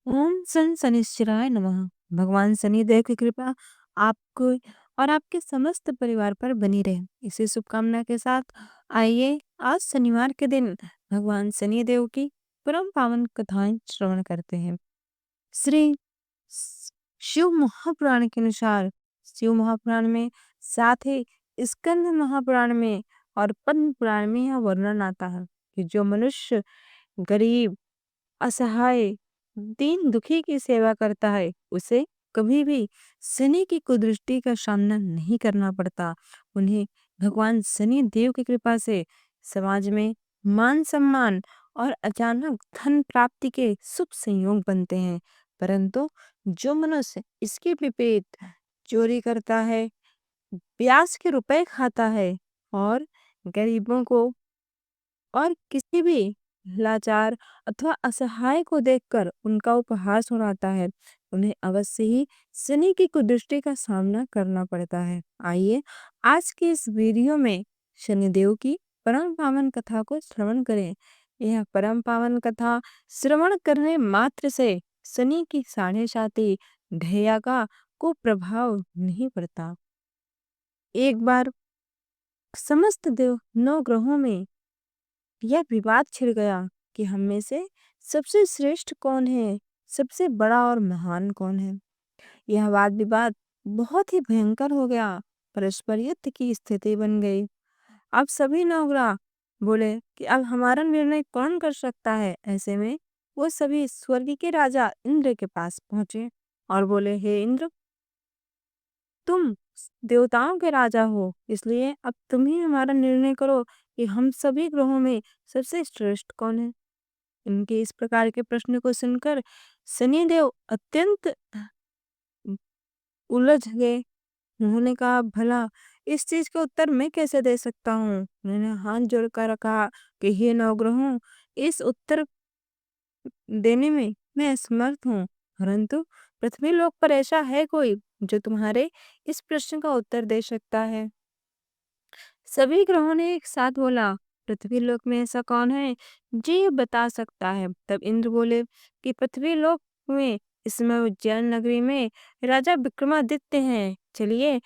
ओम सन शनिश्चराय नमः। भगवान शनिदेव की कृपा आपको और आपके समस्त परिवार पर बनी रहे, इसी शुभकामना के साथ आइए आज शनिवार के दिन भगवान शनिदेव की परम पावन कथाएं श्रवण करते हैं। श्री स- शिव महापुराण के अनुसार शिव महापुराण में, साथ ही स्कंद महापुराण में और पद्म पुराण में यह वर्णन आता है कि जो मनुष्य गरीब, असहाय, दीन दुखी की सेवा करता है, उसे कभी भी शनि की कुदृष्टि का सामना नहीं करना पड़ता। उन्हें भगवान शनि देव की कृपा से समाज में मान सम्मान और अचानक धन प्राप्ति के शुभ संयोग बनते हैं। परंतु जो मनुष्य इसके विपरीत चोरी करता है, ब्याज के रुपए खाता है और गरीबों को और किसी भी लाचार अथवा असहाय को देखकर उनका उपहास उड़ाता है, उन्हें अवश्य ही शनि की कुदृष्टि का सामना करना पड़ता है। आइए आज के इस वीडियो में शनिदेव की परम पावन कथा को श्रवण करें। यह परम पावन कथा श्रवण करने मात्र से शनि की साढ़े साती ढैया का को प्रभाव नहीं पड़ता। एक बार समस्त देव नौ ग्रहों में यह विवाद छिड़ गया कि हम में से सबसे श्रेष्ठ कौन है, सबसे बड़ा और महान कौन है। यह वाद विवाद बहुत ही भयंकर हो गया, परस्पर युद्ध की स्थिति बन गई। अब सभी नौग्रह बोले कि अब हमारा निर्णय कौन कर सकता है। ऐसे में वो सभी स्वर्ग के राजा इंद्र के पास पहुंचे और बोले, हे इंद्र, तुम देवताओं के राजा हो, इसलिए अब तुम ही हमारा निर्णय करो कि हम सभी ग्रहों में सबसे श्रेष्ठ कौन है। इनके इस प्रकार के प्रश्न को सुनकर शनिदेव अत्यंत उलझ गए। उन्होंने कहा, भला इस चीज का उत्तर मैं कैसे दे सकता हूँ। उन्होंने हाथ जोड़कर कहा कि हे नवग्रहों, इस उत्तर देने में मैं असमर्थ हूँ, परंतु पृथ्वी लोक पर ऐसा है कोई जो तुम्हारे इस प्रश्न का उत्तर दे सकता है। सभी ग्रहों ने एक साथ बोला, पृथ्वी लोक में ऐसा कौन है जो ये बता सकता है। तब इंद्र बोले कि पृथ्वी लोक में इसमें उज्जैन नगरी में राजा विक्रमादित्य हैं। चलिए,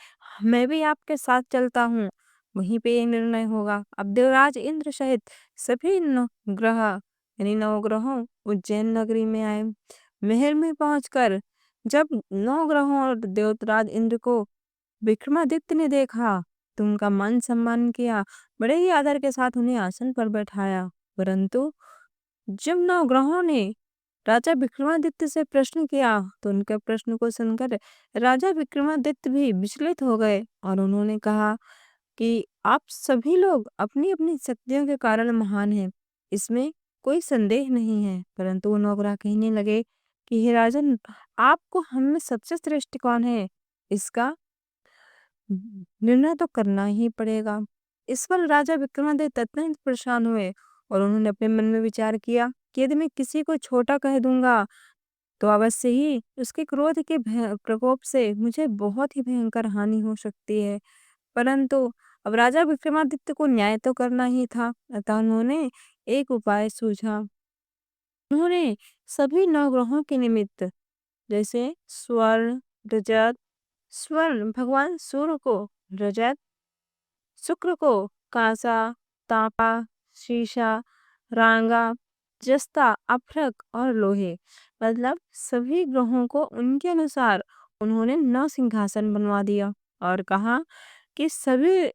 मैं भी आपके साथ चलता हूँ, वहीं पे ये निर्णय होगा। अब देवराज इंद्र सहित सभी नौ ग्रह यानी नवग्रहों उज्जैन नगरी में आए। महल में पहुंचकर जब नौ ग्रहों और देवराज इंद्र को विक्रमादित्य ने देखा तो उनका मान सम्मान किया, बड़े ही आदर के साथ उन्हें आसन पर बैठाया। परंतु जब नवग्रहों ने राजा विक्रमादित्य से प्रश्न किया तो उनके प्रश्न को सुनकर राजा विक्रमादित्य भी विचलित हो गए और उन्होंने कहा कि आप सभी लोग अपनी अपनी शक्तियों के कारण महान हैं, इसमें कोई संदेह नहीं है। परंतु वो नौकरा कहने लगे कि हे राजन, आपको हम में सबसे श्रेष्ठ कौन है, इसका निर्णय तो करना ही पड़ेगा। इस पर राजा विक्रमादित्य अत्यंत परेशान हुए और उन्होंने अपने मन में विचार किया कि यदि मैं किसी को छोटा कह दूंगा तो अवश्य ही उसके क्रोध के प्रकोप से मुझे बहुत ही भयंकर हानि हो सकती है। परंतु अब राजा विक्रमादित्य को न्याय तो करना ही था, अतः उन्होंने एक उपाय सूझा। उन्होंने सभी नवग्रहों के निमित्त, जैसे स्वर्ण, रजत, स्वर्ण भगवान सूर्य को रजत, शुक्र को कांसा, तांबा, शीशा, रांगा, जस्ता, अभ्रक और लोहे, मतलब सभी ग्रहों को उनके अनुसार उन्होंने 9 सिंहासन बनवा दिया और कहा कि सभी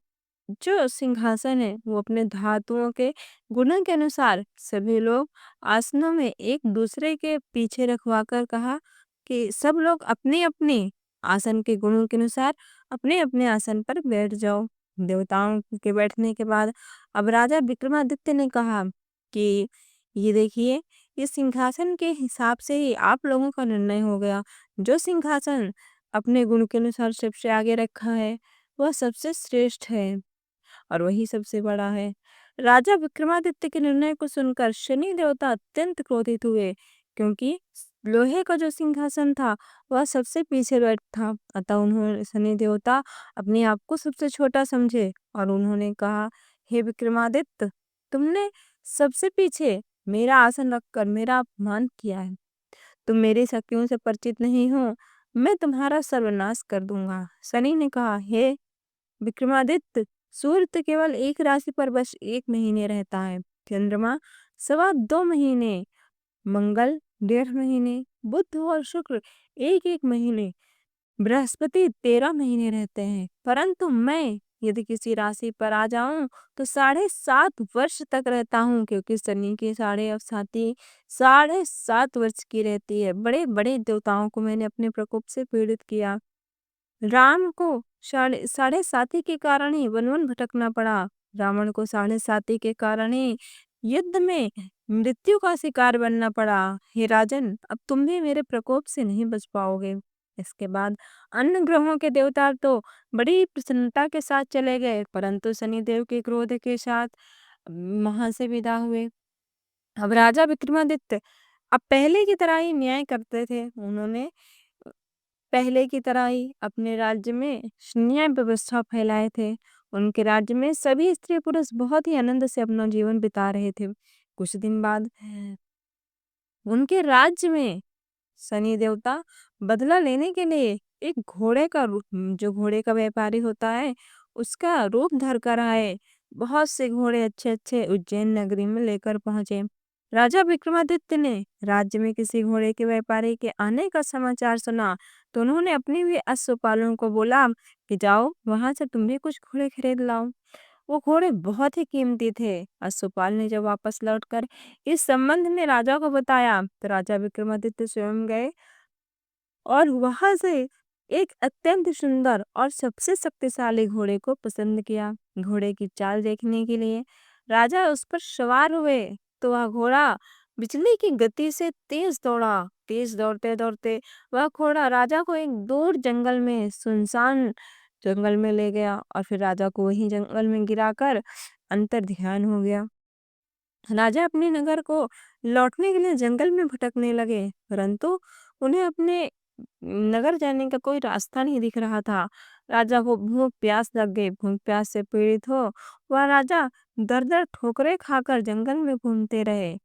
जो सिंहासन है वो अपने धातुओं के गुणों के अनुसार सभी लोग आसनों में एक दूसरे के पीछे रखवा कर कहा कि सब लोग अपने अपने आसन के गुणों के अनुसार अपने अपने आसन पर बैठ जाओ। देवताओं के बैठने के बाद अब राजा विक्रमादित्य ने कहा कि ये देखिए, इस सिंहासन के हिसाब से ही आप लोगों का निर्णय हो गया। जो सिंहासन अपने गुण के अनुसार सबसे आगे रखा है वह सबसे श्रेष्ठ है और वही सबसे बड़ा है। राजा विक्रमादित्य के निर्णय को सुनकर शनि देवता अत्यंत क्रोधित हुए, क्योंकि लोहे का जो सिंहासन था वह सबसे पीछे बैठ था। अतः उन्होंने शनि देवता अपने आप को सबसे छोटा समझे और उन्होंने कहा, हे विक्रमादित्य, तुमने सबसे पीछे मेरा आसन रखकर मेरा अपमान किया है। तुम मेरी शक्तियों से परिचित नहीं हो, मैं तुम्हारा सर्वनाश कर दूंगा। शनि ने कहा, हे विक्रमादित्य, सूर्य तो केवल एक राशि पर बस 1 महीने रहता है, चंद्रमा 2.25 महीने, मंगल 1.5 महीने, बुध और शुक्र 1-1 महीने, बृहस्पति 13 महीने रहते हैं, परंतु मैं यदि किसी राशि पर आ जाऊं तो 7.5 वर्ष तक रहता हूँ, क्योंकि शनि की 7.5 वर्ष की रहती है। बड़े बड़े देवताओं को मैंने अपने प्रकोप से पीड़ित किया। राम को साढ़े साथी के कारण ही वन वन भटकना पड़ा। रावण को साढ़े साथी के कारण ही युद्ध में मृत्यु का शिकार बनना पड़ा। हे राजन, अब तुम भी मेरे प्रकोप से नहीं बच पाओगे। इसके बाद अन्य ग्रहों के देवता तो बड़ी प्रसन्नता के साथ चले गए, परंतु शनिदेव के क्रोध के साथ वहां से विदा हुए। अब राजा विक्रमादित्य अब पहले की तरह ही न्याय करते थे। उन्होंने पहले की तरह ही अपने राज्य में न्याय व्यवस्था फैलाए थे। उनके राज्य में सभी स्त्री पुरुष बहुत ही आनंद से अपना जीवन बिता रहे थे। कुछ दिन बाद उनके राज्य में शनि देवता बदला लेने के लिए एक घोड़े का रूप, जो घोड़े का व्यापारी होता है, उसका रूप धर कर आए। बहुत से घोड़े अच्छे अच्छे उज्जैन नगरी में लेकर पहुंचे। राजा विक्रमादित्य ने राज्य में किसी घोड़े के व्यापारी के आने का समाचार सुना तो उन्होंने अपने भी अश्वपालों को बोला कि जाओ वहां से तुम भी कुछ घोड़े खरीद लाओ। वो घोड़े बहुत ही कीमती थे। अश्वपाल ने जब वापस लौटकर इस संबंध में राजा को बताया तो राजा विक्रमादित्य स्वयं गए और वहां से एक अत्यंत सुंदर और सबसे शक्तिशाली घोड़े को पसंद किया। घोड़े की चाल देखने के लिए राजा उस पर सवार हुए तो वह घोड़ा बिजली की गति से तेज दौड़ा। तेज दौड़ते दौड़ते वह घोड़ा राजा को एक दूर जंगल में, सुनसान जंगल में ले गया और फिर राजा को वहीं जंगल में गिराकर अंतर ध्यान हो गया। राजा अपने नगर को लौटने के लिए जंगल में भटकने लगे, परंतु उन्हें अपने नगर जाने का कोई रास्ता नहीं दिख रहा था। राजा को भूख प्यास लग गई। भूख प्यास से पीड़ित हो वह राजा दर दर ठोकरें खाकर जंगल में घूमते रहे,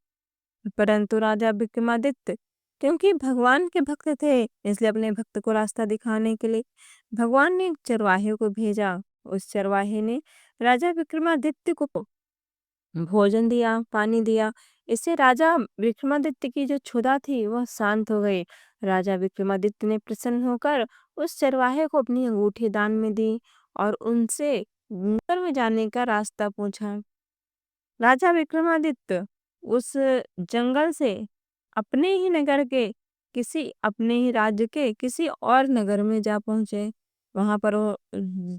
परंतु राजा विक्रमादित्य क्योंकि भगवान के भक्त थे, इसलिए अपने भक्त को रास्ता दिखाने के लिए भगवान ने एक चरवाहे को भेजा। उस चरवाहे ने राजा विक्रमादित्य को भोजन दिया, पानी दिया। इससे राजा विक्रमादित्य की जो क्षुधा थी वह शांत हो गई। राजा विक्रमादित्य ने प्रसन्न होकर उस चरवाहे को अपनी अंगूठी दान में दी और उनसे नगर में जाने का रास्ता पूछा। राजा विक्रमादित्य उस जंगल से अपने ही नगर के अपने ही राज्य के किसी और नगर में जा पहुंचे। वहां पर वो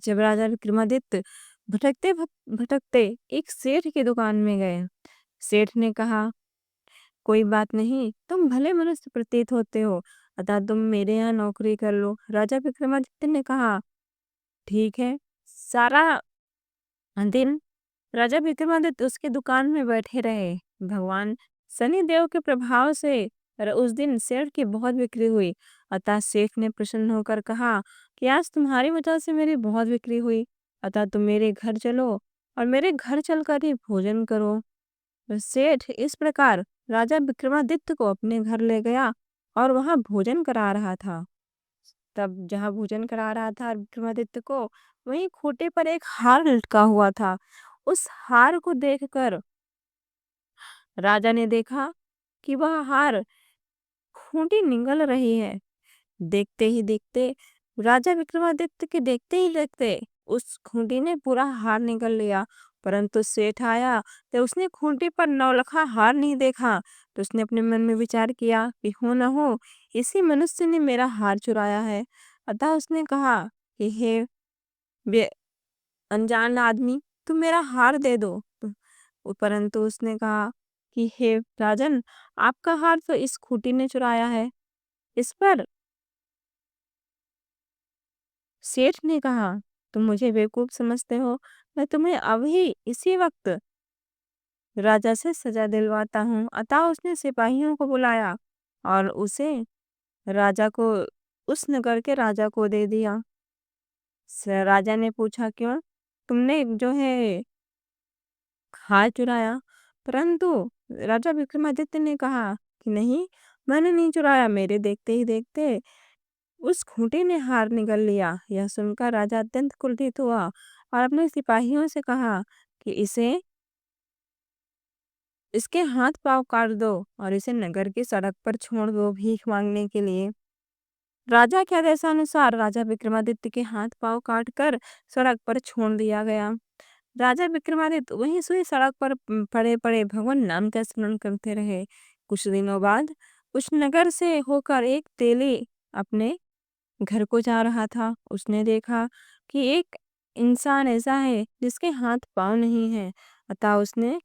जब राजा विक्रमादित्य भटकते भटकते एक सेठ की दुकान में गए। सेठ ने कहा, कोई बात नहीं, तुम भले मनुष्य प्रतीत होते हो, अतः तुम मेरे यहाँ नौकरी कर लो। राजा विक्रमादित्य ने कहा, ठीक है। सारा दिन राजा विक्रमादित्य उसकी दुकान में बैठे रहे। भगवान शनि देव के प्रभाव से उस दिन सेठ की बहुत बिक्री हुई। अतः सेठ ने प्रसन्न होकर कहा कि आज तुम्हारी वजह से मेरी बहुत बिक्री हुई, अतः तुम मेरे घर चलो और मेरे घर चलकर ही भोजन करो। सेठ इस प्रकार राजा विक्रमादित्य को अपने घर ले गया और वहां भोजन करा रहा था। तब जहाँ भोजन करा रहा था विक्रमादित्य को, वहीं खूंटे पर एक हार लटका हुआ था। उस हार को देखकर राजा ने देखा कि वह हार खूंटी निगल रही है। देखते ही देखते राजा विक्रमादित्य के देखते ही देखते उस खूंटी ने पूरा हार निगल लिया। परंतु सेठ आया तो उसने खूंटी पर नौलखा हार नहीं देखा। तो उसने अपने मन में विचार किया कि हो न हो इसी मनुष्य ने मेरा हार चुराया है। अतः उसने कहा कि हे अनजान आदमी, तुम मेरा हार दे दो। परंतु उसने कहा कि हे राजन, आपका हार तो इस खूंटी ने चुराया है। इस पर सेठ ने कहा, तुम मुझे बेवकूफ समझते हो, मैं तुम्हें अभी इसी वक्त राजा से सजा दिलवाता हूँ। अतः उसने सिपाहियों को बुलाया और उसे राजा को उस नगर के राजा को दे दिया। राजा ने पूछा, क्यों तुमने जो है हार चुराया? परंतु राजा विक्रमादित्य ने कहा कि नहीं, मैंने नहीं चुराया। मेरे देखते ही देखते उस खूंटी ने हार निगल लिया। यह सुनकर राजा अत्यंत क्रोधित हुआ और अपने सिपाहियों से कहा कि इसके हाथ पांव काट दो और इसे नगर की सड़क पर छोड़ दो भीख मांगने के लिए। राजा के आदेशानुसार राजा विक्रमादित्य के हाथ पांव काट कर सड़क पर छोड़ दिया गया। राजा विक्रमादित्य वहीं सुई सड़क पर पड़े पड़े भगवान नाम का स्मरण करते रहे। कुछ दिनों बाद उस नगर से होकर एक तेली अपने घर को जा रहा था। उसने देखा कि एक इंसान ऐसा है जिसके हाथ पांव नहीं है। अतः उसने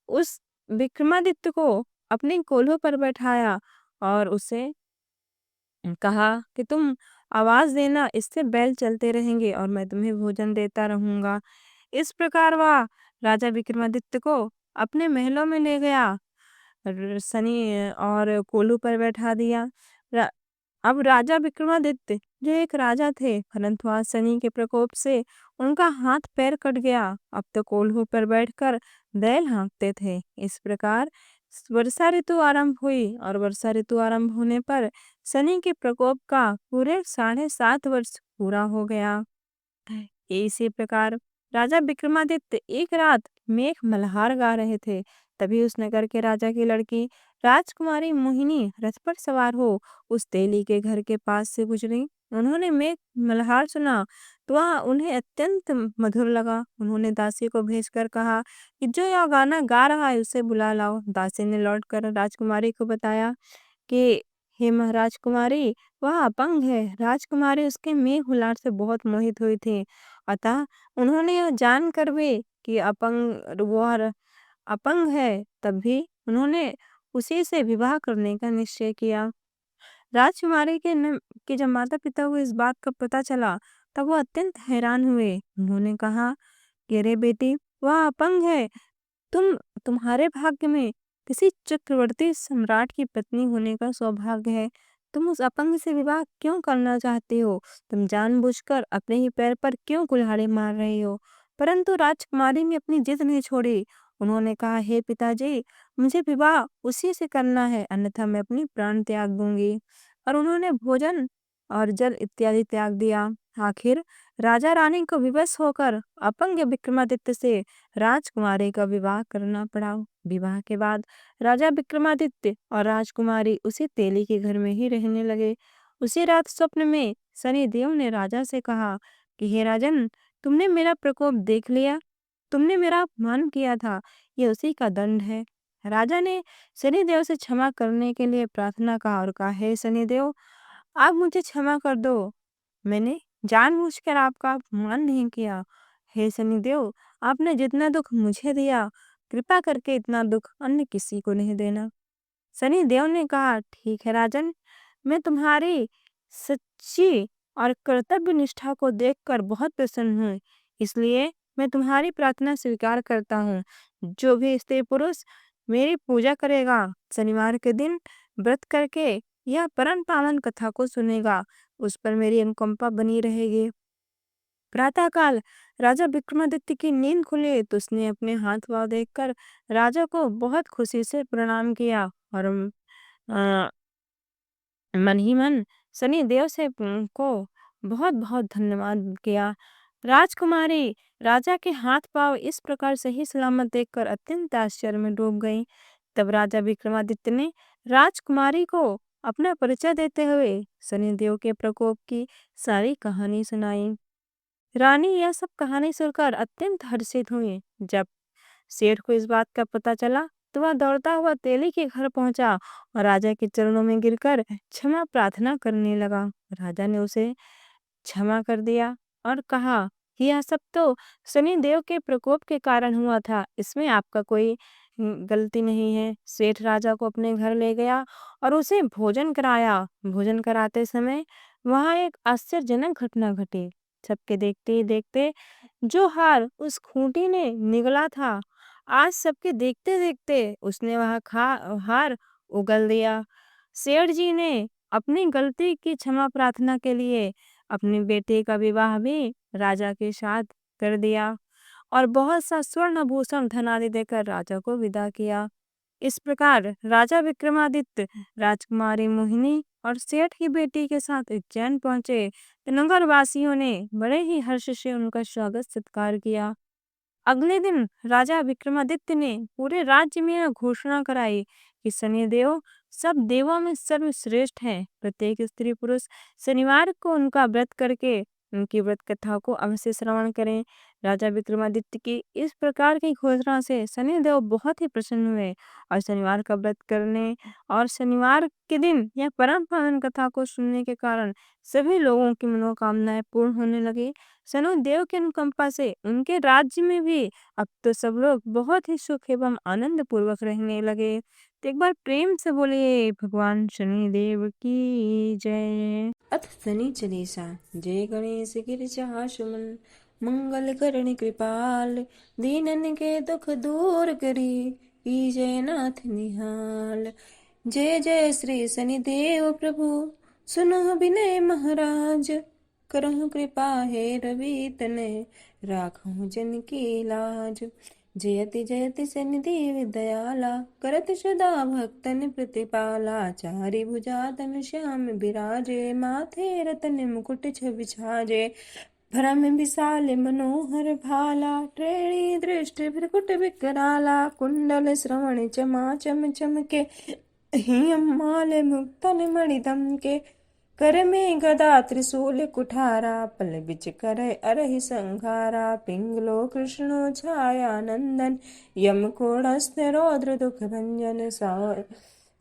उस विक्रमादित्य को अपने कोल्हों पर बैठाया और उसे कहा कि तुम आवाज देना, इससे बैल चलते रहेंगे और मैं तुम्हें भोजन देता रहूंगा। इस प्रकार वह राजा विक्रमादित्य को अपने महलों में ले गया। शनि और कोल्हू पर बैठा दिया। रा, अब राजा विक्रमादित्य जो एक राजा थे, परंतु आज शनि के प्रकोप से उनका हाथ पैर कट गया। अब तो कोल्हू पर बैठकर बैल हाँकते थे। इस प्रकार वर्षा ऋतु आरंभ हुई और वर्षा ऋतु आरंभ होने पर शनि के प्रकोप का पूरे 7.5 वर्ष पूरा हो गया। इसी प्रकार राजा विक्रमादित्य एक रात मेघ मल्हार गा रहे थे। तभी उस नगर के राजा की लड़की राजकुमारी मोहिनी रथ पर सवार हो उस तेली के घर के पास से गुजरी। उन्होंने मेघ मल्हार सुना तो वह उन्हें अत्यंत मधुर लगा। उन्होंने दासी को भेजकर कहा कि जो यह गाना गा रहा है उसे बुला लाओ। दासी ने लौटकर राजकुमारी को बताया कि हे महाराज कुमारी, वह अपंग है। राजकुमारी उसके मेघ हुलार से बहुत मोहित हुई थी। अतः उन्होंने यह जानकर भी कि अपंग है, तब भी उन्होंने उसी से विवाह करने का निश्चय किया। राजकुमारी के जब माता पिता को इस बात का पता चला तब वो अत्यंत हैरान हुए। उन्होंने कहा कि अरे बेटी, वह अपंग है। तुम तुम्हारे भाग्य में किसी चक्रवर्ती सम्राट की पत्नी होने का सौभाग्य है। तुम उस अपंग से विवाह क्यों करना चाहते हो? तुम जानबूझकर अपने ही पैर पर क्यों कुल्हाड़ी मार रही हो? परंतु राजकुमारी ने अपनी जिद नहीं छोड़ी। उन्होंने कहा, हे पिताजी, मुझे विवाह उसी से करना है, अन्यथा मैं अपनी प्राण त्याग दूंगी। और उन्होंने भोजन और जल इत्यादि त्याग दिया। आखिर राजा रानी को विवश होकर अपंग विक्रमादित्य से राजकुमारी का विवाह करना पड़ा। विवाह के बाद राजा विक्रमादित्य और राजकुमारी उसी तेली के घर में ही रहने लगे। उसी रात स्वप्न में शनिदेव ने राजा से कहा कि हे राजन, तुमने मेरा प्रकोप देख लिया। तुमने मेरा अपमान किया था, ये उसी का दंड है। राजा ने शनिदेव से क्षमा करने के लिए प्रार्थना कहा और कहा, हे शनिदेव, आप मुझे क्षमा कर दो। मैंने जानबूझकर आपका अपमान नहीं किया। हे शनिदेव, आपने जितना दुख मुझे दिया, कृपा करके इतना दुख अन्य किसी को नहीं देना। शनिदेव ने कहा, ठीक है राजन, मैं तुम्हारी सच्ची और कर्तव्य निष्ठा को देखकर बहुत प्रसन्न हूँ, इसलिए मैं तुम्हारी प्रार्थना स्वीकार करता हूँ। जो भी स्त्री पुरुष मेरी पूजा करेगा, शनिवार के दिन व्रत करके यह परम पावन कथा को सुनेगा, उस पर मेरी अनुकंपा बनी रहेगी। प्रातःकाल राजा विक्रमादित्य की नींद खुली तो उसने अपने हाथ पांव देखकर राजा को बहुत खुशी से प्रणाम किया और अ, मन ही मन शनि देव से को बहुत बहुत धन्यवाद किया। राजकुमारी राजा के हाथ पांव इस प्रकार सही सलामत देखकर अत्यंत आश्चर्य में डूब गई। तब राजा विक्रमादित्य ने राजकुमारी को अपना परिचय देते हुए शनिदेव के प्रकोप की सारी कहानी सुनाई। रानी यह सब कहानी सुनकर अत्यंत हर्षित हुई। जब सेठ को इस बात का पता चला तो वह दौड़ता हुआ तेली के घर पहुंचा और राजा के चरणों में गिरकर क्षमा प्रार्थना करने लगा। राजा ने उसे क्षमा कर दिया और कहा कि यह सब तो शनि देव के प्रकोप के कारण हुआ था, इसमें आपका कोई गलती नहीं है। सेठ राजा को अपने घर ले गया और उसे भोजन कराया। भोजन कराते समय वहां एक आश्चर्यजनक घटना घटी। सबके देखते ही देखते जो हार उस खूंटी ने निगला था, आज सबके देखते देखते उसने वह हार उगल दिया। सेठ जी ने अपनी गलती की क्षमा प्रार्थना के लिए अपने बेटे का विवाह भी राजा के साथ कर दिया और बहुत सा स्वर्ण आभूषण धन आदि देकर राजा को विदा किया। इस प्रकार राजा विक्रमादित्य राजकुमारी मोहिनी और सेठ की बेटी के साथ उज्जैन पहुंचे तो नगर वासियों ने बड़े ही हर्ष से उनका स्वागत सत्कार किया। अगले दिन राजा विक्रमादित्य ने पूरे राज्य में यह घोषणा कराई कि शनिदेव सब देवों में सर्वश्रेष्ठ हैं। प्रत्येक स्त्री पुरुष शनिवार को उनका व्रत करके उनकी व्रत कथा को अवश्य श्रवण करें। राजा विक्रमादित्य की इस प्रकार की घोषणा से शनिदेव बहुत ही प्रसन्न हुए और शनिवार का व्रत करने और शनिवार के दिन यह परम पावन कथा को सुनने के कारण सभी लोगों की मनोकामनाएं पूर्ण होने लगी। शनिदेव की अनुकंपा से उनके राज्य में भी अब तो सब लोग बहुत ही सुख एवं आनंद पूर्वक रहने लगे। तो एक बार प्रेम से बोलिए भगवान शनिदेव की जय। अथ शनि चालीसा। जय गणेश गिरिजा सुमन मंगल करणी कृपाल दीनन के दुख दूर करी जय नाथ निहाल। जय जय श्री शनिदेव प्रभु सुनो विनय महाराज करहु कृपा हे रवि तने राखहु जन की लाज। जयति जयति शनिदेव दयाला करत सदा भक्तन प्रतिपाला। चारि भुजा तन श्याम विराजे माथे रतन मुकुट छवि छाजे। भरम विशाल मनोहर भाला त्रेणी दृष्टि भ्रकुट विकराला। कुंडल श्रवण चमा चम चमके हियमाल मुक्तन मणिदम के। कर में गदा त्रिशूल कुठारा पल बिच कर अरहि संघारा। पिंगलो कृष्णो छाया नंदन यम कोणस्थ रौद्र दुख भंजन।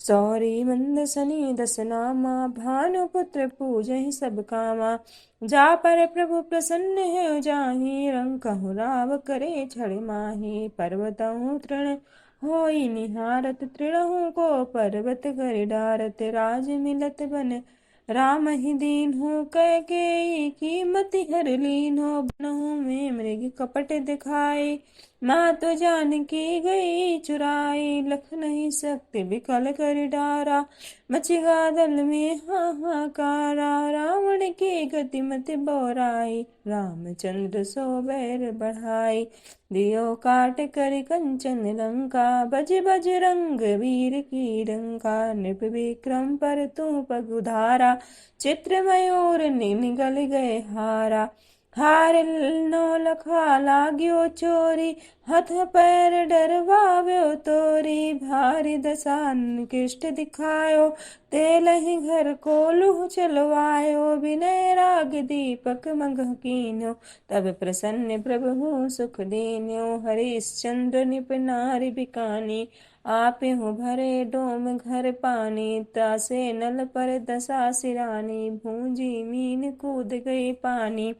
सौरी मंद शनि दस नामा भानुपुत्र पूजहि सब कामा। जा पर प्रभु प्रसन्न है जाहि रंग कहु राव करे छड़ माही। पर्वतहु तृण होई निहारत तृणहु को पर्वत कर डारत। राज मिलत बन राम ही दीन हो कह के कीमति हर लीन हो। बनहु में मृग कपट दिखाई माँ तो जान की गई चुराई। लख नहीं सकते विकल कर डारा मचिगा दल में हाहाकारा। रावण की गति मत बोराई रामचंद्र सो बैर बढ़ाई। दियो काट कर कंचन लंका बज बज रंग वीर की डंका। नृप विक्रम पर तू पग उधारा चित्र मयूर निगल गए हारा। हार नो लखा लाग्यो चोरी हथ पैर डरवाव्यो तोरी। भारी दसान किष्ट दिखायो तेलहि घर को लूह चलवायो। विनय राग दीपक मग कीन्यो तब प्रसन्न प्रभु सुख दीन्यो। हरिश्चंद्र निप नारि बिकानी आपे हो भरे डोम घर पानी। तासे नल पर दशा सिरानी भूंजी मीन कूद गई पानी।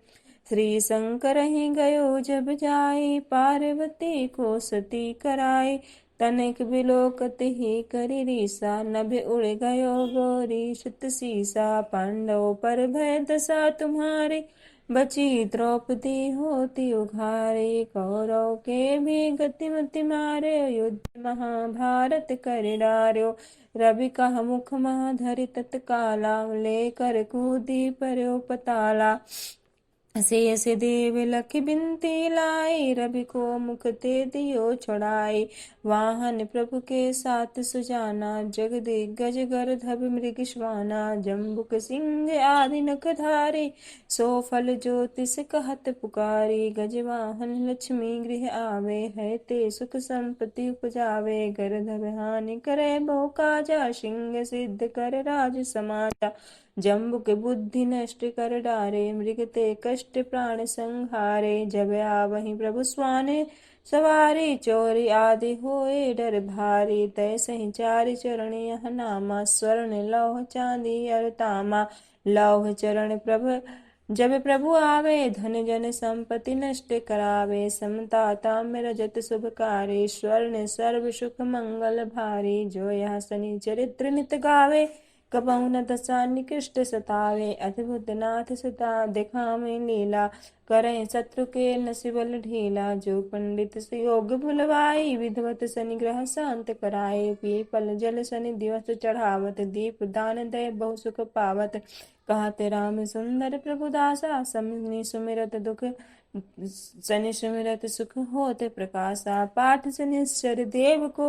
श्री शंकर ही गयो जब जाई पार्वती को सती कराई। तनिक बिलोकत ही करी रीसा नभ उड़ गयो गोरी शुत सीसा। पांडव पर भय दशा तुम्हारी बची द्रौपदी होती उघारी। कौरव के भी गतिमति मारे युद्ध महाभारत कर डार्यो। रवि कह मुख मह धरि तत्काला लेकर कूदी पर्यो पताला। शेष देव लख बिनती लाई रवि को मुख ते दियो छुड़ाई। वाहन प्रभु के साथ सुजाना जगदिग्गज गर्दभ मृग श्वाना। जम्बुक सिंह आदि नखधारी सो फल ज्योतिष कहत पुकारी। गजवाहन लक्ष्मी गृह आवे है ते सुख संपत्ति उपजावे। गर्दभ हानि करे बहु काजा सिंह सिद्ध कर राज समाजा। जम्बुक बुद्धि नष्ट कर डारे मृग ते कष्ट प्राण संहारे। जब आवहि प्रभु स्वाने सवारी चोरी आदि होए डर भारी। तय सही चारि चरण यह नामा स्वर्ण लौह चांदी अर तामा। लौह चरण प्रभु जब प्रभु आवे धन जन संपत्ति नष्ट करावे। समता ताम्र रजत शुभकारी स्वर्ण सर्व सुख मंगल भारी। जो यह शनि चरित्र नित गावे कबहु न दशा निकृष्ट सतावे। अद्भुत नाथ सता दिखावे लीला करें शत्रु के नसिबल ढीला। जो पंडित योग भुलवाई विधवत शनि ग्रह शांत कराए। पीपल जल शनि दिवस चढ़ावत दीप दान दय बहु सुख पावत। कहते राम सुंदर प्रभु दासा शनि सुमिरत दुख शनि सुमिरत सुख होते प्रकाशा। पाठ शनिश्चर देव को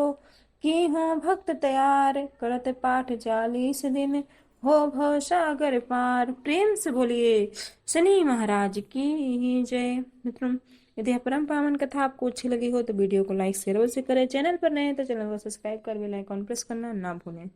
कि हो भक्त तैयार करत पाठ 40 दिन, हो भव सागर पार। प्रेम से बोलिए शनि महाराज की जय। मित्रों, यदि यह परम पावन कथा आपको अच्छी लगी हो तो वीडियो को लाइक शेयर अवश्य करें। चैनल पर नए हैं तो चैनल को सब्सक्राइब कर बेल आइकॉन प्रेस करना ना भूलें।